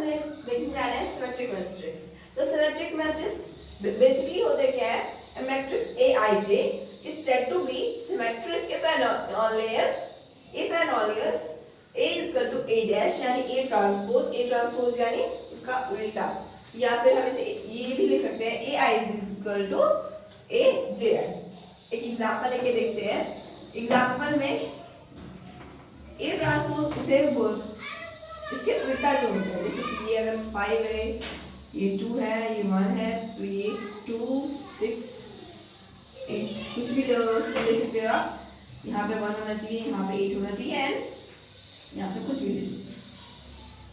हमने देखने जा रहे हैं सिमेट्रिक मैट्रिक्स। तो सिमेट्रिक मैट्रिक्स बेसिकली होते क्या है, a matrix Aij is said to be symmetric if and only if A is equal to A dash यानी A ट्रांसपोज यानी उसका उल्टा, या फिर हम इसे ये भी लिख सकते हैं AI is equal to AJI। एक एग्जांपल लेके देखते हैं। एग्जांपल में A ट्रांसपोज उसे बोल इसके उल्टा जो होता है, जैसे कि ये अगर 5 है, ये 2 है, ये 1 है, तो ये 2 6 8 कुछ भी ले सकते हो आप। यहाँ पे 1 होना चाहिए, यहाँ पे 8 होना चाहिए एंड यहाँ पे कुछ भी ले सकते हो।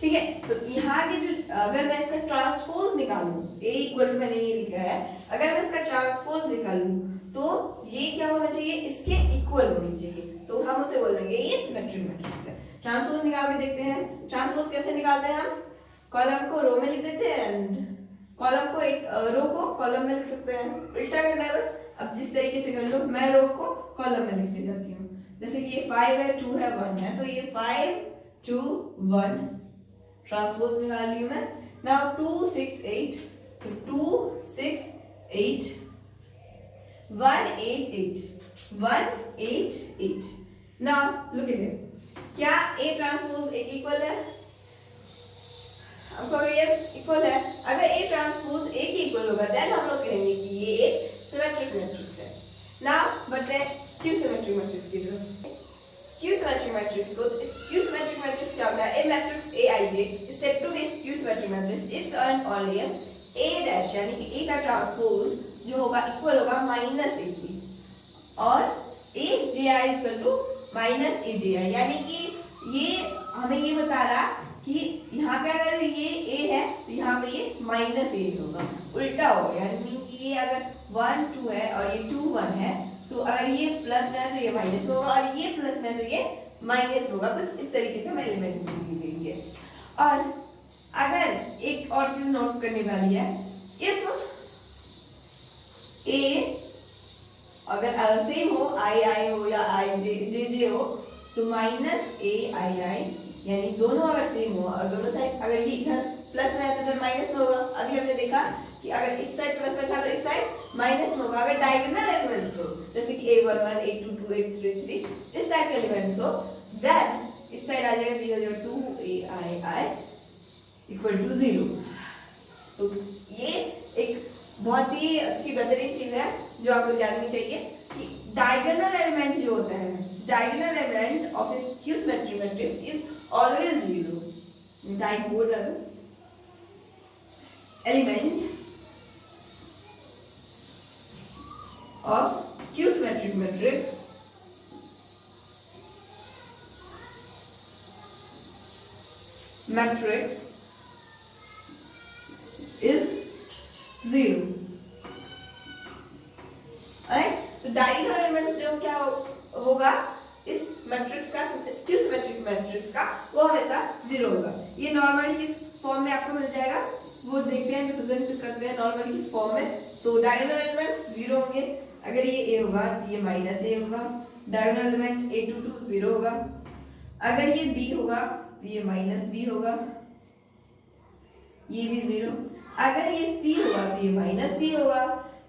ठीक है, तो यहाँ के जो अगर मैं इसका ट्रांसपोज निकालूं, A इक्वल टू मैंने ये लिखा है, अगर मैं इसका ट्रांसपोज निकालूं तो ये क्या होना चाहिए, इसके इक्वल होनी चाहिए, तो हम उसे बोलेंगे ये सिमेट्रिक मैट्रिक्स है। ट्रांसपोज निकाल के देखते हैं। ट्रांसपोज कैसे निकालते हैं हम, कॉलम को रो में लिख देते हैं एंड कॉलम को एक रो को कॉलम में लिख सकते हैं, उल्टा करना है बस। अब जिस तरीके से कर लो, मैं रो को कॉलम में लिखते जाती हूँ, जैसे कि ये 5 है, 2 है, 1 है, तो ये 5 2 1 ट्रांसपोज निकाल ली हूँ मैं। नाउ 2 6 8, तो 2 6 8 1 8 8 1 8 8। नाउ लुक एट इट, क्या A ट्रांसपोज A इक्वल है? आपको यस इक्वल है। अगर A ट्रांसपोज A के इक्वल होगा देन हम लोग कहेंगे कि ये एक सिमेट्रिक मैट्रिक्स है। नाउ बढ़ते हैं स्क्यू सिमेट्रिक मैट्रिक्स की तरफ। स्क्यू सिमेट्रिक मैट्रिक्स को, स्क्यू सिमेट्रिक मैट्रिक्स क्या होता है, A matrix Aij is said to be skew symmetric matrix if and only if A dash यानी कि A का ट्रांसपोज जो होगा इक्वल होगा -A की, और AJI is equal to -AJI, यानी कि ये हमें ये बता रहा कि यहाँ पे अगर ये A है तो यहाँ पे ये -A होगा, उल्टा हो गया, यानी कि ये अगर 1 2 है और ये 2 1 है, तो अगर ये प्लस में है तो ये माइनस होगा, और ये प्लस में है तो ये माइनस होगा। कुछ इस तरीके से हमें एलिमेंट दी गई है। और अगर एक और चीज नोट करने वाली है, इफ A अगर सेम हो, I हो या JJ हो, तो -AII, यानी दोनों अगर सेम हो और दोनों साइड अगर ये इधर प्लस में है तो इधर माइनस में होगा। अभी हमने देखा कि अगर इस साइड प्लस में था तो इस साइड माइनस में होगा। अगर डायगोनल एलिमेंट्स हो, जैसे कि A11 A22 A33 इस टाइप के एलिमेंट्स हो, देन इस साइड आ जाएगा 0 0 2AII इक्वल टू 0। तो ये एक बहुत ही अच्छी बेहतरीन चीज है जो आपको जाननी चाहिए कि डायगोनल एलिमेंट जो होता है, diagonal element of a skew symmetric matrix is always 0। Diagonal element of skew symmetric matrix is 0। Right, तो डायगोनल एलिमेंट्स जो क्या होगा इस मैट्रिक्स का, स्क्यू सिमेट्रिक मैट्रिक्स का, वो हमेशा 0 होगा। ये नॉर्मली किस फॉर्म में आपको मिल जाएगा, वो देखते हैं, रिप्रेजेंट करते हैं नॉर्मली किस फॉर्म में। तो डायगोनल एलिमेंट्स 0 होंगे। अगर ये A होगा तो ये -A होगा। डायगोनल एलिमेंट A22 0 होगा। अगर ये B होगा तो ये -B होगा, ये भी 0। अगर ये C होगा तो ये -C होगा,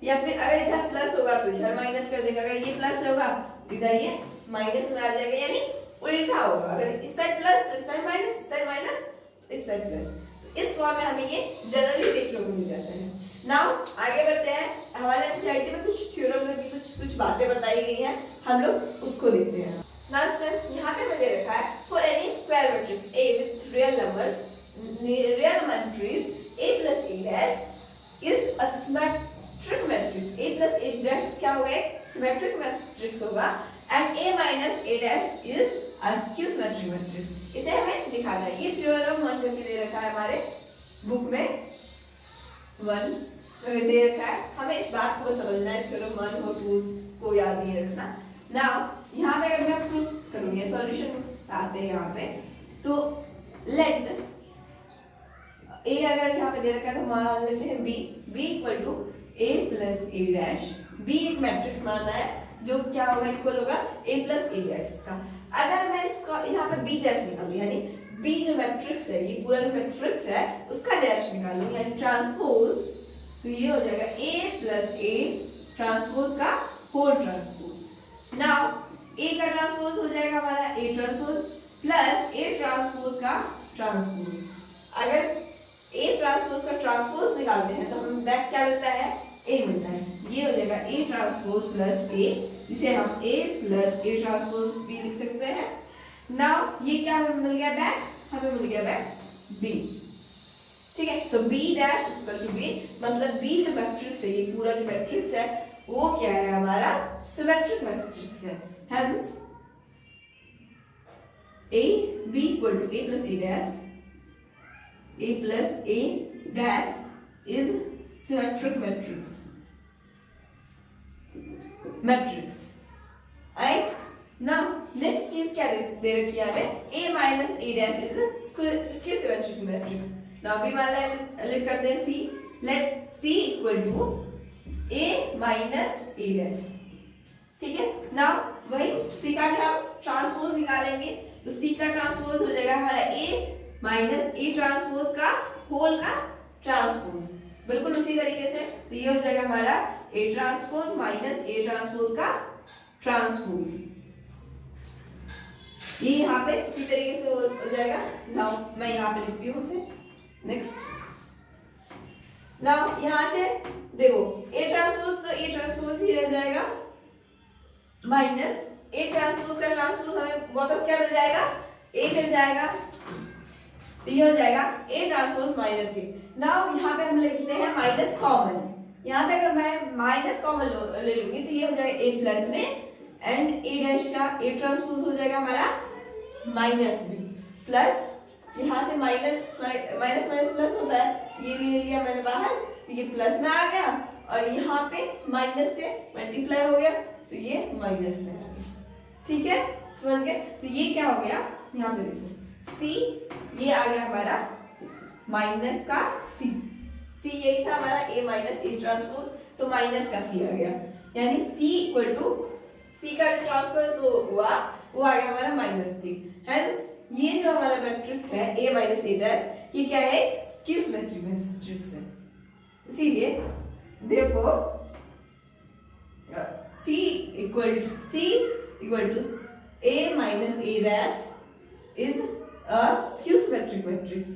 या फिर अगर इधर प्लस होगा तो इधर माइनस कर देगा। अगर ये प्लस होगा तो इधर ये माइनस में आ जाएगा, यानी उल्टा होगा। अगर इस साइड प्लस तो इस साइड माइनस, इस साइड माइनस तो इस साइड प्लस। तो इस फॉर्म में हमें ये जनरली देखने को मिल जाता है। नाउ आगे बढ़ते हैं। हमारे एनसीईआरटी में कुछ थ्योरम की कुछ बातें बताई गई हैं, हम लोग उसको देखते हैं। नाउ स्टूडेंट्स, यहाँ पे मैंने रखा है for N E square matrix A with real numbers, real entries A plus A dash is a symmetric matrix। A plus A dash क्या होगा, सिमेट्रिक मैट्रिक्स होगा, and A minus A dash is a skew symmetric matrix। इसे हमें दिखाना है। ये theorem 1 करके दे रखा है हमारे बुक में, 1 दे रखा है। हमें इस बात को समझना है, थ्योरम 1 और 2 को याद नहीं रखना। नाउ यहाँ पे अगर मैं प्रूफ करूँगी, सॉल्यूशन आते हैं यहाँ पे, तो लेट A अगर यहाँ पे दे रखा है तो मान लेते हैं B equal to A plus A dash. B एक मैट्रिक्स मानना है जो क्या होगा, इक्वल होगा A प्लस A डैश का। अगर मैं इसका यहाँ पे B डैश निकालूं, यानी बी जो मैट्रिक्स है, ये पूरा जो मैट्रिक्स है उसका डैश निकालो, यानी ट्रांसपोज, तो ये हो जाएगा ए प्लस ए ट्रांसपोज का होल ट्रांसपोज। नाउ ए का ट्रांसपोज हो जाएगा हमारा A transpose plus A transpose का ट्रांसपोज। अगर ए ट्रांसपोज का ट्रांसपोज निकालते हैं तो हमें बैक क्या मिलता है, ए मिलता है। ये हो जाएगा ए ट्रांसपोज प्लस ए, जिसे हम ए प्लस ए ट्रांसपोज बी लिख सकते हैं। नाउ ये क्या हमें मिल गया बैक, हमें मिल गया बैक बी। ठीक है, तो B dash equal to B, मतलब बी जो मैट्रिक्स है, ये पूरा जो मैट्रिक्स है वो क्या है हमारा सिमेट्रिक मैट्रिक्स है। Hence A B equal to A plus A dash, A plus A dash is symmetric matrix. Right? Now next चीज क्या दे रखी है हमें, A minus A dash is skew symmetric matrix. Now अभी let करते हैं C. Let C equal to A minus A dash. ठीक है, now वही C का भी हम ट्रांसपोज निकालेंगे, तो C का ट्रांसपोज हो जाएगा हमारा A माइनस A ट्रांसपोज का होल का ट्रांसपोज, बिल्कुल उसी तरीके से। तो ये हो जाएगा हमारा A transpose minus A transpose का ट्रांसपोज, ये यहाँ पे उसी तरीके से हो जाएगा। नाउ मैं यहाँ पे लिखती हूँ उसे। नेक्स्ट, नाउ यहाँ से देखो A ट्रांसपोज तो A ट्रांसपोज ही रह जाएगा माइनस A ट्रांसपोज का ट्रांसपोज हमें वापस क्या मिल जाएगा, A मिल जाएगा, तो ये हो जाएगा A transpose minus A। Now यहाँ पे हम लिखते हैं माइनस कॉमन, यहाँ पे अगर मैं माइनस कॉमन ले लूंगी तो ये हो जाएगा A प्लस में, एंड A डैश का A ट्रांसपोज हो जाएगा हमारा माइनस B प्लस, यहाँ से माइनस माइनस प्लस होता है, ये ले लिया मैंने बाहर, तो ये प्लस में आ गया, और यहाँ पे माइनस से मल्टीप्लाई हो गया, तो ये माइनस में आ गया। ठीक है, समझ गए। तो ये क्या हो गया, यहाँ पे देखो C, ये आ गया हमारा माइनस का C, C यही था हमारा A माइनस A ट्रांसपोज, तो माइनस का C आ गया, यानी C इक्वल टू C का ट्रांसपोज हुआ वो आ गया हमारा माइनस 3। हेंस ये जो हमारा मैट्रिक्स है A माइनस A डैश, ये क्या है, स्क्यू सिमेट्रिक मैट्रिक्स है। इसीलिए therefore C equal to A minus A dash is a skew symmetric matrix.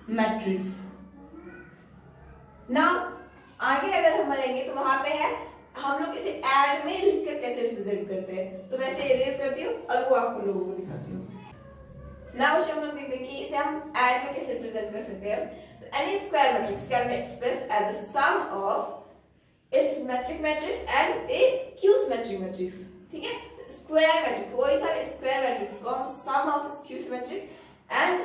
Matrix. Now आगे अगर हम बढ़ेंगे तो वहां पे है, हम लोग इसे ऐड में लिखकर कैसे रिप्रेजेंट करते हैं, तो मैं इसे इरेज करती हूँ और वो आपको लोगों को दिखाती हूँ। नाउ हम लोग देखते हैं कि इसे हम ऐड में कैसे रिप्रेजेंट कर सकते हैं। Any square matrix can be expressed as the sum of a symmetric matrix and a skew symmetric matrix. ठीक है, स्क्वायर मैट्रिक्स, कोई सा स्क्वायर मैट्रिक्स को हम sum of skew symmetric and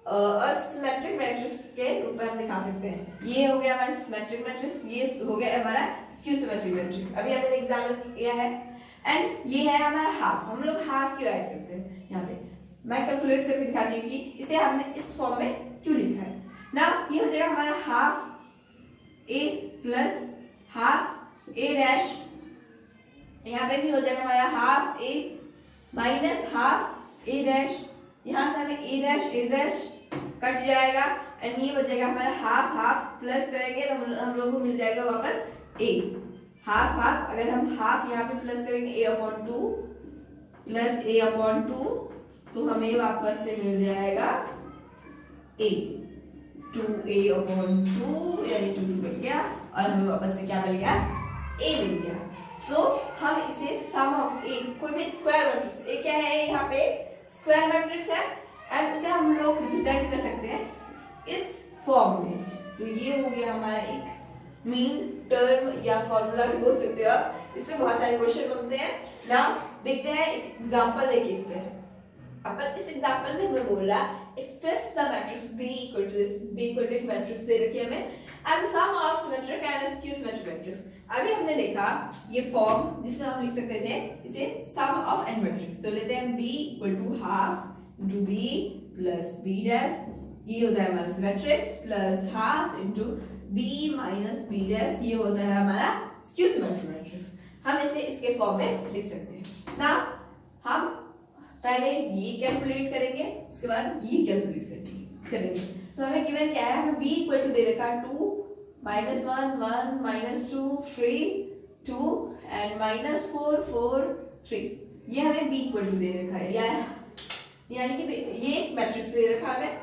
और सिमेट्रिक मैट्रिक्स के रूप में हम दिखा सकते हैं। ये हो गया हमारा सिमेट्रिक मैट्रिक्स, ये हो गया हमारा स्क्यू सिमेट्रिक मैट्रिक्स। अभी हमने एग्जाम्पल किया है, एंड ये है हमारा हाफ। हम लोग हाफ क्यों ऐड करते हैं, यहाँ पे मैं कैलकुलेट करके दिखाती हूँ कि इसे हमने इस फॉर्म में क्यों लिखा है। ना ये हो जाएगा हमारा half A plus half A dash, यहाँ पे भी हो जाएगा हमारा half A minus half A dash, यहाँ से हमें A डैश कट जाएगा, एंड ये बचेगा हमारा हाफ हाफ प्लस करेंगे तो हम लोगों को मिल जाएगा वापस A हाफ हाफ। अगर हम हाफ यहाँ पे प्लस करेंगे A/2 प्लस A/2 तो हमें वापस से मिल जाएगा A 2A/2, यानी 2 कट गया और हमें वापस से क्या मिल गया, A मिल गया। तो हम इसे सम ऑफ A, कोई भी स्क्वायर मैट्रिक्स, A क्या है यहाँ पे स्क्वायर मैट्रिक्स है, एंड उसे हम लोग रिप्रेजेंट कर सकते हैं इस फॉर्म में। तो ये हो गया हमारा एक मीन टर्म या फॉर्मूला भी बोल सकते हो आप। इसमें बहुत सारे क्वेश्चन बनते हैं ना, देखते हैं एक एग्जांपल देखिए इस पे। अपन इस एग्जांपल में हमें बोला express the matrix B equal to this, B equal to matrix दे रखी है हमें as sum of symmetric and skew symmetric matrix. अभी हमने देखा ये फॉर्म जिसमें हम लिख सकते थे इसे सम ऑफ एन मैट्रिक्स, तो लेते हैं B equal to half into B plus B dash, ये होता है हमारा symmetrics, plus half into B minus B dash, ये होता है हमारा स्क्यू सिमेट्रिक मैट्रिक्स। हम इसे इसके फॉर्म में लिख सकते हैं ना। हम पहले ये कैलकुलेट करेंगे, उसके बाद ये कैलकुलेट करेंगे। तो हमें गिवन क्या है, हमें b इक्वल टू दे रखा है 2 -1 1 -2 3 2 एंड -4 4 3। ये हमें b इक्वल टू दे रखा है, यानी कि ये मैट्रिक्स दे रखा है हमें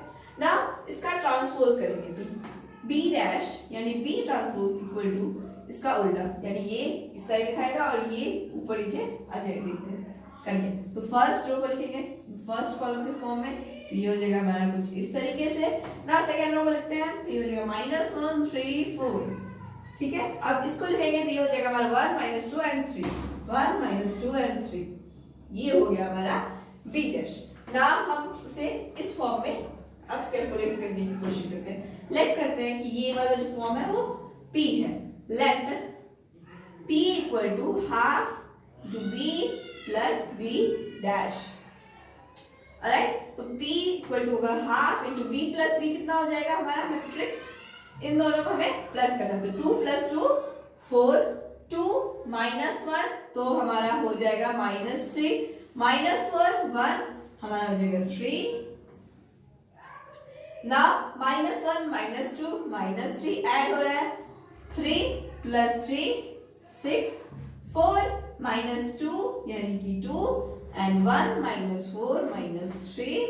ना। इसका ट्रांसपोज करेंगे तो b डैश यानी b ट्रांसपोज इक्वल टू इसका उल्टा, यानी ये इस साइड लिखाएगा और ये ऊपर नीचे आ जाएगा। देखते हैं करके। तो फर्स्ट रो को लिखेंगे फर्स्ट कॉलम के फॉर्म में, तो ये हो जाएगा हमारा कुछ इस तरीके से ना। सेकंड रो को लिखते हैं तो ये हो जाएगा -1 3 4। ठीक है, अब इसको लिखेंगे तो ये हो जाएगा हमारा 1 -2 एंड 3 1 -2 एंड 3। ये हो गया हमारा b डैश ना। हम उसे इस फॉर्म में अब कैलकुलेट करने की कोशिश करते हैं। लेट करते हैं कि ये वाला जो फॉर्म है वो p है। Let p equal to half to b plus b dash. Alright, तो p इक्वल टू होगा half into b plus b। कितना हो जाएगा हमारा मैट्रिक्स, इन दोनों को हमें प्लस करना है। तो 2 + 2 4 2 -1 तो हमारा हो जाएगा -3 -4 1 हमारा हो जाएगा 3 ना। -1 -2 -3 ऐड हो रहा है 3 + 3 6 4 -2 यानी कि 2 एंड 1 -4 -3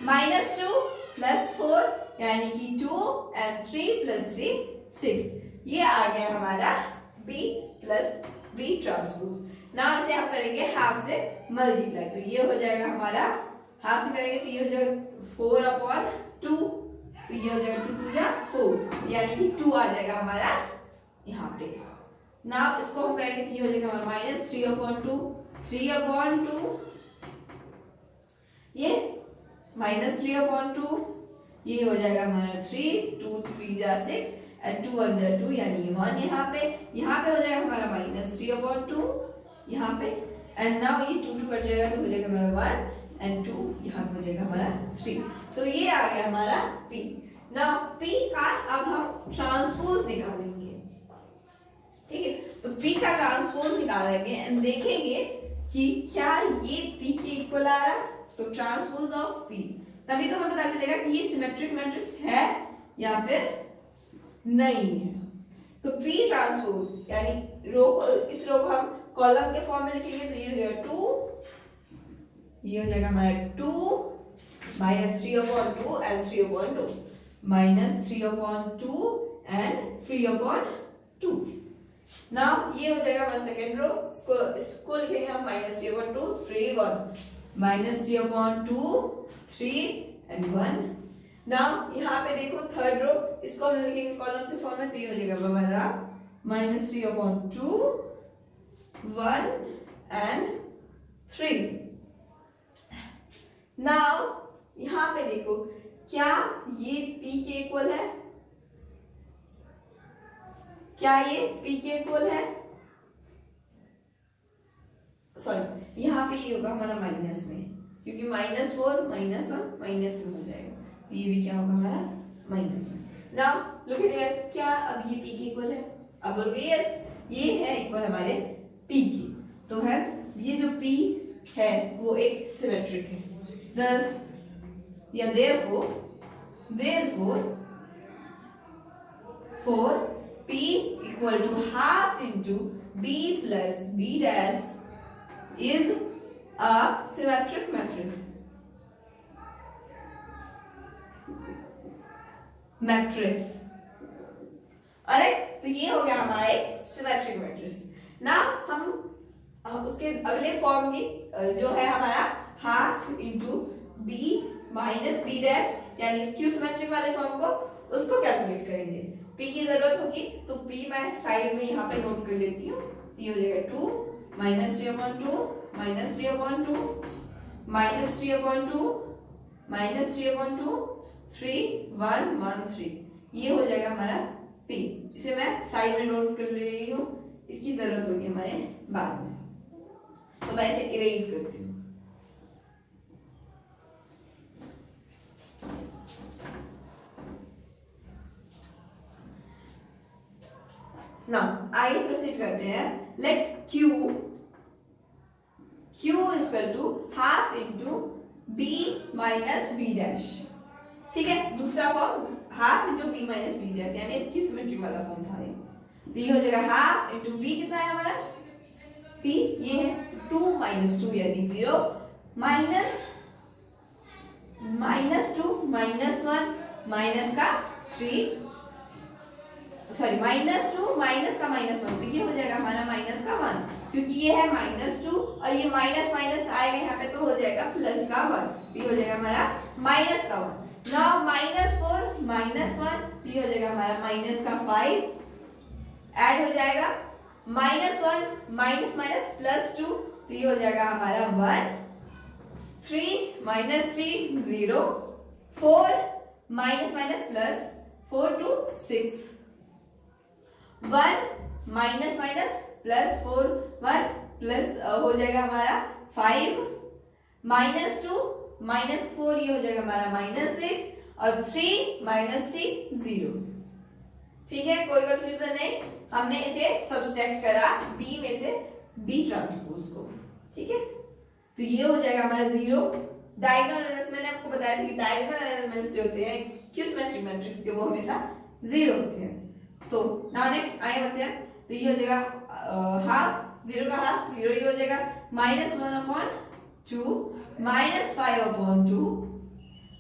-2 + 4 यानी कि 2 एंड 3 + 3 6। ये आ गया हमारा b प्लस b ट्रांसपोज ना। इसे हम करेंगे हाफ से मल्टीप्लाई, तो ये हो जाएगा हमारा हाफ से करेंगे तो ये हो जाएगा 4/2, तो ये हो जाएगा 2 2 जा 4 यानी कि 2 आ जाएगा हमारा यहाँ पे ना। इसको हम करेंगे तो ये हो जाएगा हमारा -3/2 3/2 ये -3/2 ये हो जाएगा हमारा 3 2 3 जा 6 एंड 2 1 जा 2 यानी ये 1 यहाँ पे हो जाएगा हमारा -3/2 यहाँ पे एंड नाउ ये 2 2 कट जाएगा तो हो जाएगा हमारा 1 एंड 2 यहाँ पे हो जाएगा हमारा 3। तो ये आ गया हमारा p ना। p का अब हम ट्रांसपोज निकालेंगे। ठीक है, तो p का ट्रांसपोज निकालेंगे एंड देखेंगे कि क्या ये p के इक्वल आ रहा है। तो ट्रांसपोज ऑफ p, तभी तो हमें पता चलेगा कि ये सिमेट्रिक मैट्रिक्स है या फिर नहीं है। तो p ट्रांसपोज यानी रो को, इस रो को हम कॉलम के फॉर्म में लिखेंगे तो ये हो जाएगा 2, ये हो जाएगा हमारा 2 -3/2 एंड 3/2 -3/2 एंड 3/2 ना। ये हो जाएगा हमारा सेकेंड रो। इसको लिखेंगे हम -3/2 3 1 -3/2 3 एंड 1 ना। यहाँ पे देखो थर्ड रो, इसको हम लिखेंगे कॉलम के फॉर्म में तो ये हो जाएगा हमारा -3/2 1 एंड 3। नाउ यहाँ पे देखो क्या ये p के इक्वल है, क्या ये p के इक्वल है। सॉरी, यहाँ पे ये होगा हमारा माइनस में, क्योंकि -4 -1 माइनस में हो जाएगा, तो ये भी क्या होगा हमारा माइनस में। नाउ लुक एट हियर, क्या अब ये p के इक्वल है। अब बोलोगे यस, ये है इक्वल हमारे p के, तो हेंस ये जो p है वो एक सिमेट्रिक है। thus या therefore p equal to half into b plus b dash is a symmetric matrix. alright, तो ये हो गया हमारा एक सिमेट्रिक मैट्रिक्स ना। हम उसके अगले फॉर्म की जो है हमारा half into b minus b dash यानी स्क्यू सिमेट्रिक वाले फॉर्म को, उसको कैलकुलेट करेंगे। p की जरूरत होगी तो p मैं साइड में यहाँ पे नोट कर लेती हूँ। ये हो जाएगा 2 -3/2 -3/2 -3/2 -3/2 3 1 1 3। ये हो जाएगा हमारा p। इसे मैं साइड में नोट कर ले रही हूँ, इसकी जरूरत होगी हमारे बाद में, तो मैं इसे इरेज करती हूँ। नाउ आगे प्रोसीड करते हैं। Let Q equal to half into B minus B dash. ठीक है, दूसरा form half into B minus B dash, यानी इसकी सिमेट्रिक वाला फॉर्म था ये। तो ये हो जाएगा हाफ इंटू B, कितना है हमारा P, ये है 2 माइनस 2 यानी 0, माइनस 2 माइनस 1 माइनस का 3, सॉरी माइनस 2 माइनस का माइनस 1, तो ये हो जाएगा हमारा माइनस का 1, क्योंकि ये है माइनस 2 और ये माइनस माइनस आएगा यहाँ पे तो हो जाएगा प्लस का 1, ये हो जाएगा हमारा माइनस का 1। नाउ माइनस 4 माइनस 1, ये हो जाएगा हमारा माइनस का 5, ऐड हो जाएगा माइनस 1 माइनस माइनस प्लस 2, तो ये हो जाएगा हमारा 1, 3 minus 3 0, 4 minus minus plus 4 2 6, 1 minus minus plus 4 1 plus हो जाएगा हमारा 5, माइनस 2 माइनस 4, ये हो जाएगा हमारा माइनस 6 और 3 माइनस 3 0। ठीक है, कोई कंफ्यूजन नहीं, हमने इसे सब्सट्रैक्ट करा B में से B ट्रांसपोज को। ठीक है, तो ये हो जाएगा हमारा 0। डायगोनल एलिमेंट्स मैंने आपको बताया था कि डायगोनल एलिमेंट्स जो होते हैं स्क्यू सिमेट्रिक मैट्रिक्स के वो हमेशा 0 होते हैं। तो नाउ नेक्स्ट आगे बढ़ते हैं। तो ये हो जाएगा हाफ, 0 का हाफ 0, ये हो जाएगा माइनस 1/2 माइनस 5/2,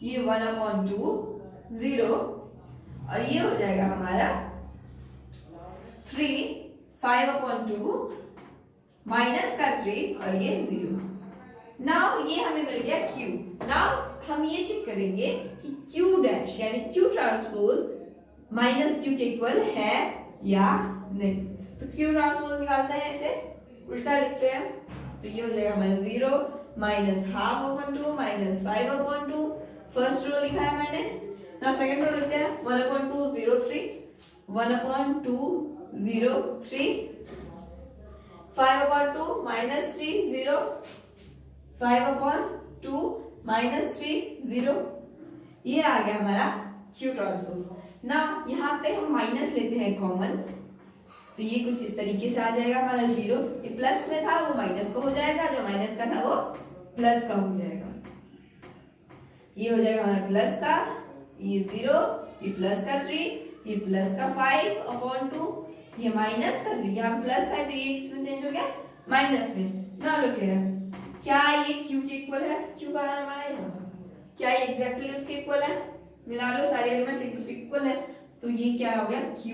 ये 1/2 0, और ये हो जाएगा हमारा 3 5/2 माइनस का 3 और ये 0। नाउ ये हमें मिल गया Q। नाउ हम ये चेक करेंगे कि Q डैश यानी Q ट्रांसपोज माइनस Q के इक्वल है या नहीं। तो Q ट्रांसपोज निकालते हैं, इसे उल्टा लिखते हैं, तो ये हो जाएगा हमारा 0 माइनस ½ माइनस 5/2, फर्स्ट रो लिखा है मैंने। नाउ सेकंड रो लिखते हैं 1/2 0 3, 1/2 0 3, 5/2 माइनस 3 0, 5/2 माइनस 3 0, ये आ गया हमारा Q ट्रांसपोज। ना यहाँ पे हम माइनस लेते हैं कॉमन, तो ये कुछ इस तरीके से आ जाएगा हमारा 0, ये प्लस में था वो माइनस का हो जाएगा, जो माइनस का था वो प्लस का हो जाएगा, ये हो जाएगा हमारा प्लस का, ये 0, ये प्लस का 3, ये प्लस का 5/2, ये माइनस का 3, यहाँ प्लस था तो ये इसमें चेंज हो गया माइनस में। ना लुक हियर, क्या ये Q के इक्वल है? Q कहाँ है हमारा यहाँ, क्या ये एग्जैक्टली उसके इक्वल है? मिला लो सारे एलिमेंट्स एक दूसरे इक्वल है, तो ये क्या हो गया Q,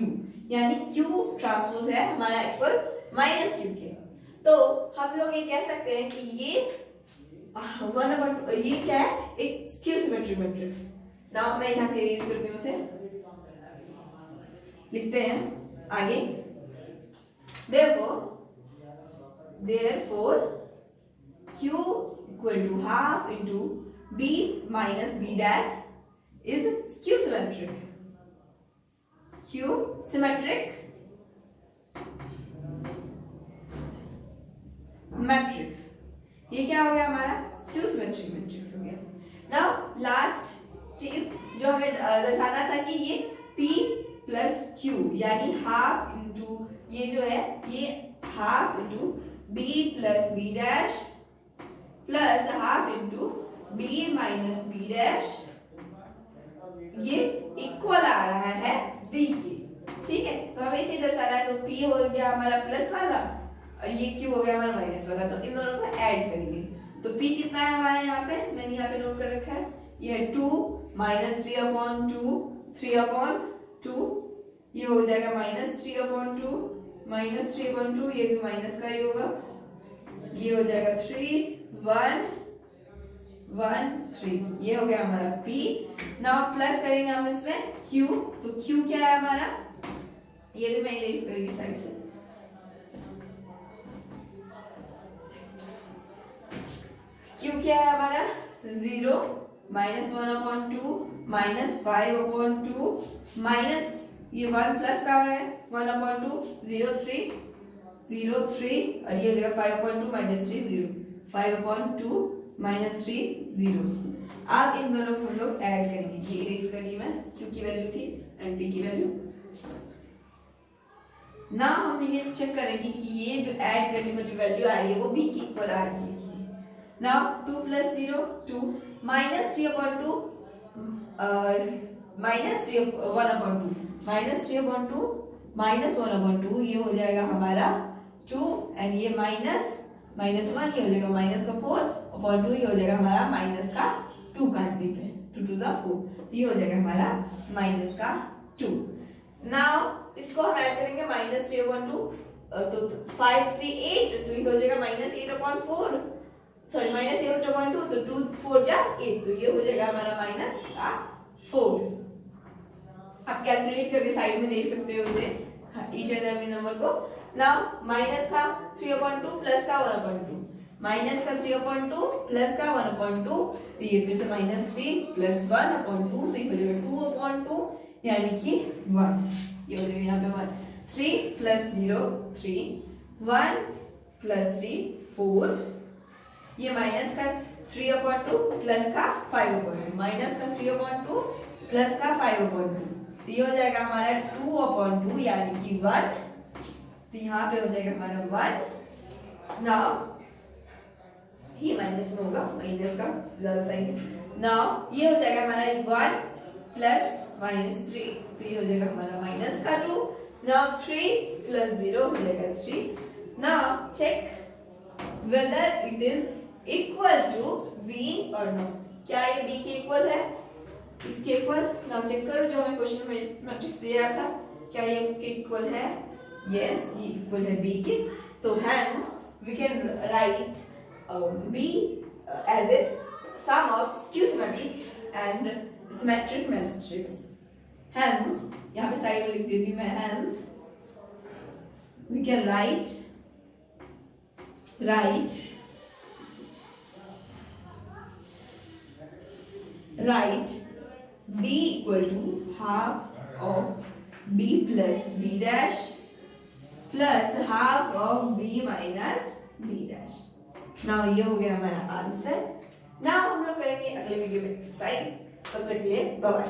यानी Q ट्रांसपोज है हमारा इक्वल माइनस Q के। तो हम लोग ये कह सकते हैं कि ये ये क्या है, एक स्क्यू सिमेट्रिक मैट्रिक्स। नाउ मैं यहाँ से इरेज करती हूँ उसे, लिखते हैं आगे, therefore Q equal to half into B minus B dash is skew symmetric. Q symmetric matrix, ये क्या हो गया हमारा स्क्यू सिमेट्रिक मैट्रिक्स हो गया। नाउ लास्ट चीज जो हमें दर्शाना था कि ये P प्लस Q यानी हाफ इंटू ये जो है ये half into B plus B dash plus half into B minus B dash, ये इक्वल आ रहा है B के। ठीक है, तो हमें इसे दर्शाना है, तो P हो गया हमारा प्लस वाला और ये Q हो गया हमारा माइनस वाला, तो इन दोनों को ऐड करेंगे। तो P कितना है हमारे यहाँ पे, मैंने यहाँ पे नोट कर रखा है, ये 2 माइनस 3/2 3/2, ये हो जाएगा माइनस 3/2 माइनस 3/2, ये भी माइनस का ही होगा, ये हो जाएगा 3 1 1 3, ये हो गया हमारा P। नाउ प्लस करेंगे हम इसमें Q, तो Q क्या है हमारा, ये भी मैं इरेज करेंगी साइड से, Q क्या है हमारा 0 माइनस 1/2 माइनस 5/2 माइनस ये 1 प्लस का है 1/2 0 3 0 3 और ये हो जाएगा 5/2 माइनस 3 0 5/2 माइनस 3 0। अब इन दोनों को हम लोग ऐड करेंगे, ये इरेज कर ली मैं, Q की वैल्यू थी एंड P की वैल्यू, ना हम ये चेक करेंगे कि ये जो ऐड करने में जो वैल्यू आ रही है वो b की इक्वल आ रही है। नाउ 2 + 0 2 -3/2 -3/2 -1/2 ये हो जाएगा हमारा 2 एंड ये माइनस -1 ये हो जाएगा -4/2 ये हो जाएगा हमारा -2 काटने पे 2 2 4 तो ये हो जाएगा हमारा -2। नाउ इसको हम ऐड करेंगे -3/2 तो 5 3 8 तो ये हो जाएगा -8/4 सॉरी -8/2 तो 2 4 जा 8 तो ये हो जाएगा हमारा -4। आप कैलकुलेट करके साइड में देख सकते हो उसे ईच एंड एवरी नंबर को। नाउ माइनस का 3/2 प्लस का 1/2 माइनस का 3/2 प्लस का 1/2 तो ये फिर से -3 प्लस 1/2 तो ये हो जाएगा 2/2 यानी कि 1 ये हो जाएगा यहाँ पे 1 3 + 0 3 1 + 3 4 ये माइनस का 3/2 प्लस का 5/2 माइनस का 3/2 प्लस का 5/2 तो ये हो जाएगा हमारा 2/2 यानी कि 1 तो यहाँ पे हो जाएगा हमारा 1। नाउ ये माइनस में होगा माइनस का ज्यादा सही है। नाउ ये हो जाएगा हमारा 1 प्लस -3 तो ये हो जाएगा हमारा -2। नाउ 3 + 0 हो जाएगा 3। Now check whether it is equal to b और नो क्या ये b के इक्वल है इसके इक्वल। नाउ चेक करो जो हमें क्वेश्चन में मैट्रिक्स दिया था क्या ये उसके इक्वल है। यस ये इक्वल है b के तो hence we can write b as a sum of skew symmetric and symmetric matrix। hence यहाँ पे साइड में लिख देती हूँ मैं hence we can write b equal to half of b plus b dash plus half of b minus b dash। Now ये हो गया हमारा आंसर। नाउ हम लोग करेंगे अगले वीडियो में एक्सरसाइज। तब तक के लिए बाय बाय।